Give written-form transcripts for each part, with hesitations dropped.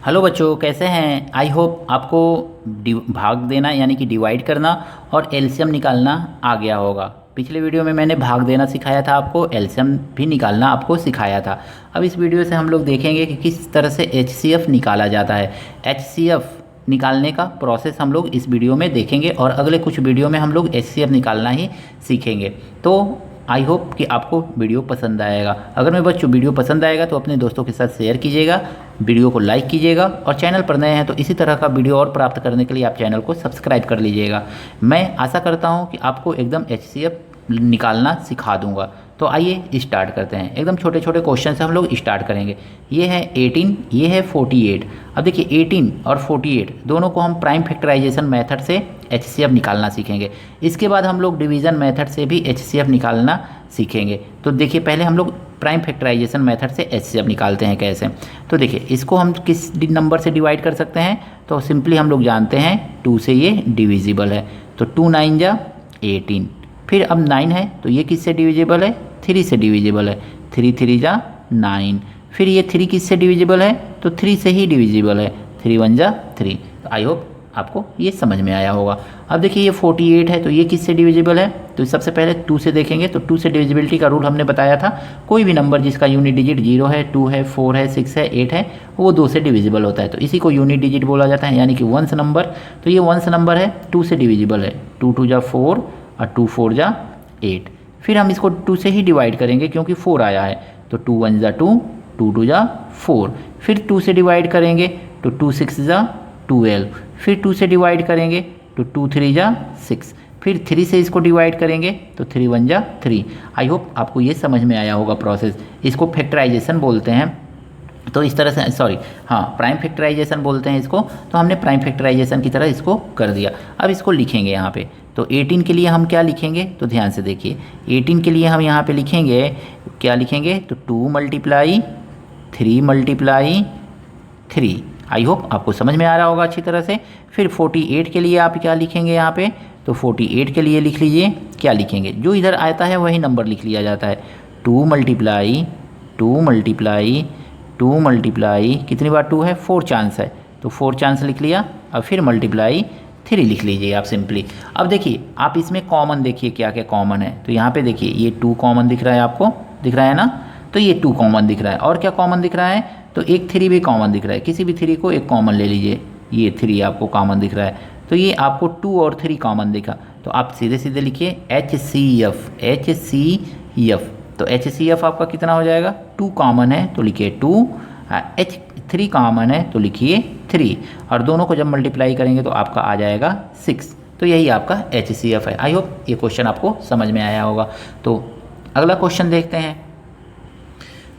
Hello बच्चों, कैसे हैं। आई होप आपको भाग देना यानी कि डिवाइड करना और एलसीएम निकालना आ गया होगा। पिछले वीडियो में मैंने भाग देना सिखाया था, आपको एलसीएम भी निकालना आपको सिखाया था। अब इस वीडियो से हम लोग देखेंगे कि किस तरह से एचसीएफ निकाला जाता है। एचसीएफ निकालने का प्रोसेस हम लोग इस वीडियो में देखेंगे और अगले कुछ वीडियो में हम लोग एचसीएफ निकालना ही सीखेंगे। तो आई होप कि आपको वीडियो पसंद आएगा। अगर मैं बच्चों वीडियो पसंद आएगा तो अपने दोस्तों के साथ शेयर कीजिएगा, वीडियो को लाइक कीजिएगा और चैनल पर नए हैं तो इसी तरह का वीडियो और प्राप्त करने के लिए आप चैनल को सब्सक्राइब कर लीजिएगा। मैं आशा करता हूं कि आपको एकदम एचसीएफ निकालना सिखा दूंगा। तो आइए स्टार्ट करते हैं। एकदम छोटे छोटे क्वेश्चन से हम लोग स्टार्ट करेंगे। ये है 18, ये है 48। अब देखिए 18 और 48 दोनों को हम प्राइम फैक्टराइजेशन मेथड से एचसीएफ निकालना सीखेंगे। इसके बाद हम लोग डिवीज़न मेथड से भी एचसीएफ निकालना सीखेंगे। तो देखिए पहले हम लोग प्राइम फैक्टराइजेशन मेथड से एचसीएफ निकालते हैं कैसे। तो देखिए इसको हम किस नंबर से डिवाइड कर सकते हैं, तो सिंपली हम लोग जानते हैं 2 से ये डिविजिबल है। तो 2 9 जा 18। फिर अब 9 है तो ये किससे डिविजिबल है, 3 से डिविजिबल है। 3 3 जा 9। फिर ये 3 किससे डिविजिबल है, तो 3 से ही डिविजिबल है। 3 1 जा 3। तो आई होप आपको ये समझ में आया होगा। अब देखिए ये 48 है तो ये किससे डिविजिबल है, तो सबसे पहले 2 से देखेंगे। तो 2 से डिविजिबिलिटी का रूल हमने बताया था, कोई भी नंबर जिसका यूनिट डिजिट 0 है, 2 है, 4 है, 6 है, 8 है, वो 2 से डिविजिबल होता है। तो इसी को यूनिट डिजिट बोला जाता है, यानी कि वंस नंबर। तो ये वंस नंबर है, 2 से डिविजिबल है। 2 2 जा 4 और 2 4 जा 8। फिर हम इसको 2 से ही डिवाइड करेंगे क्योंकि 4 आया है। तो 2 1 जा 2, 2 2 जा 4। फिर 2 से डिवाइड करेंगे तो 2 6 जा 12। फिर 2 से डिवाइड करेंगे तो 2 3 जा 6। फिर 3 से इसको डिवाइड करेंगे तो 3 1 जा 3। आई होप आपको ये समझ में आया होगा प्रोसेस। इसको फैक्टराइजेशन बोलते हैं। तो इस तरह से प्राइम फैक्टराइजेशन बोलते हैं इसको। तो हमने प्राइम फैक्टराइजेशन की तरह इसको कर दिया। अब इसको लिखेंगे यहाँ पे। तो 18 के लिए हम क्या लिखेंगे, तो ध्यान से देखिए 18 के लिए हम यहाँ पे लिखेंगे, क्या लिखेंगे, तो 2 × 3 × 3। आई होप आपको समझ में आ रहा होगा अच्छी तरह से। फिर 48 के लिए आप क्या लिखेंगे यहाँ पे, तो 48 के लिए लिख लीजिए, क्या लिखेंगे, जो इधर आता है वही नंबर लिख लिया जाता है। 2 × 2 × कितनी बार 2 है, 4 चांस है, तो 4 चांस लिख लिया। अब फिर मल्टीप्लाई 3 लिख लीजिए आप सिंपली। अब देखिए आप इसमें कॉमन देखिए क्या क्या कॉमन है। तो यहाँ पे देखिए ये 2 कॉमन दिख रहा है, आपको दिख रहा है ना। तो ये 2 कॉमन दिख रहा है और क्या कॉमन दिख रहा है, तो एक 3 भी कॉमन दिख रहा है। किसी भी 3 को एक कॉमन ले लीजिए, ये 3 आपको कॉमन दिख रहा है। तो ये आपको 2 और 3 कॉमन दिखा। तो आप सीधे सीधे लिखिए HCF। तो HCF आपका कितना हो जाएगा, 2 कॉमन है तो लिखिए 2, H3 कॉमन है तो लिखिए 3, और दोनों को जब मल्टीप्लाई करेंगे तो आपका आ जाएगा 6। तो यही आपका HCF है। आई होप ये क्वेश्चन आपको समझ में आया होगा। तो अगला क्वेश्चन देखते हैं।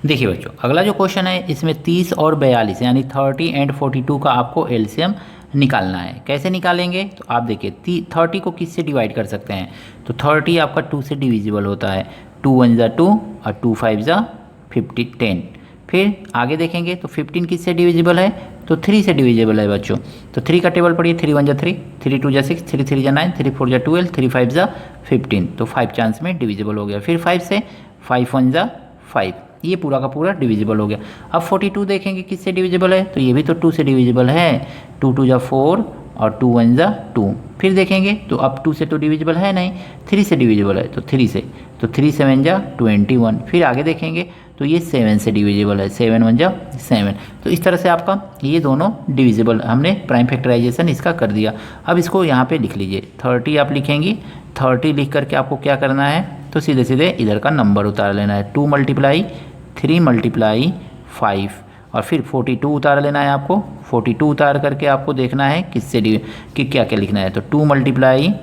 देखिए बच्चों अगला जो क्वेश्चन है इसमें 30 और 42 यानी 30 एंड 42 का आपको एलसीएम निकालना है। कैसे निकालेंगे, तो आप देखिए 30 को किससे डिवाइड कर सकते हैं, तो 30 आपका 2 से डिविजिबल होता है। 2 1 जा 2 और 2 5 जा 10। फिर आगे देखेंगे तो 15 किससे डिविजिबल है, तो 3 से डिविजिबल है बच्चों। तो 3 का टेबल पढ़िए, 3 1 जा 3, 3 2 जा 6, 3 3 जा 9, 3 4 जा 12, 3 5 जा 15। तो 5 चांस में डिविजिबल हो गया। फिर 5 से 5 1 जा 5, ये पूरा का पूरा डिविजिबल हो गया। अब 42 देखेंगे किससे डिविजिबल है, तो ये भी तो 2 से डिविजिबल है। 2 2 जा 4 और 2 1 जा 2। फिर देखेंगे तो अब 2 से तो डिविजिबल है नहीं, 3 से डिविजिबल है, तो 3 से, तो 3 7 जा 21। फिर आगे देखेंगे तो ये 7 से डिविजिबल है, 7 1 जा 7। तो इस तरह से आपका ये दोनों डिविजिबल, हमने प्राइम फैक्टराइजेशन इसका कर दिया। अब इसको यहाँ पे लिख लीजिए, 30 आप लिखेंगी। 30 लिख करके आपको क्या करना है, तो सीधे सीधे इधर का नंबर उतार लेना है। 2 × 3 × 5 और फिर 42 उतार लेना है आपको। 42 उतार करके आपको देखना है किससे कि क्या क्या लिखना है, तो 2 ×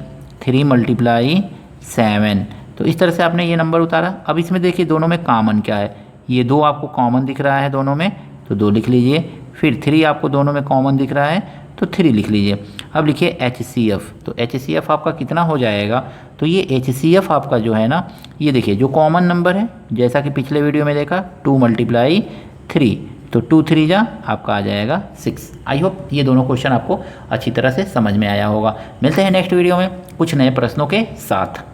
3 × 7। तो इस तरह से आपने ये नंबर उतारा। अब इसमें देखिए दोनों में कॉमन क्या है, ये 2 आपको कॉमन दिख रहा है दोनों में, तो 2 लिख लीजिए। फिर 3 आपको दोनों में कॉमन दिख रहा है तो 3 लिख लीजिए। अब लिखिए HCF। तो HCF आपका कितना हो जाएगा, तो ये HCF आपका जो है ना, ये देखिए जो कॉमन नंबर है जैसा कि पिछले वीडियो में देखा 2 × 3, तो 2 3 जा आपका आ जाएगा 6। आई होप ये दोनों क्वेश्चन आपको अच्छी तरह से समझ में आया होगा। मिलते हैं नेक्स्ट वीडियो में कुछ नए प्रश्नों के साथ।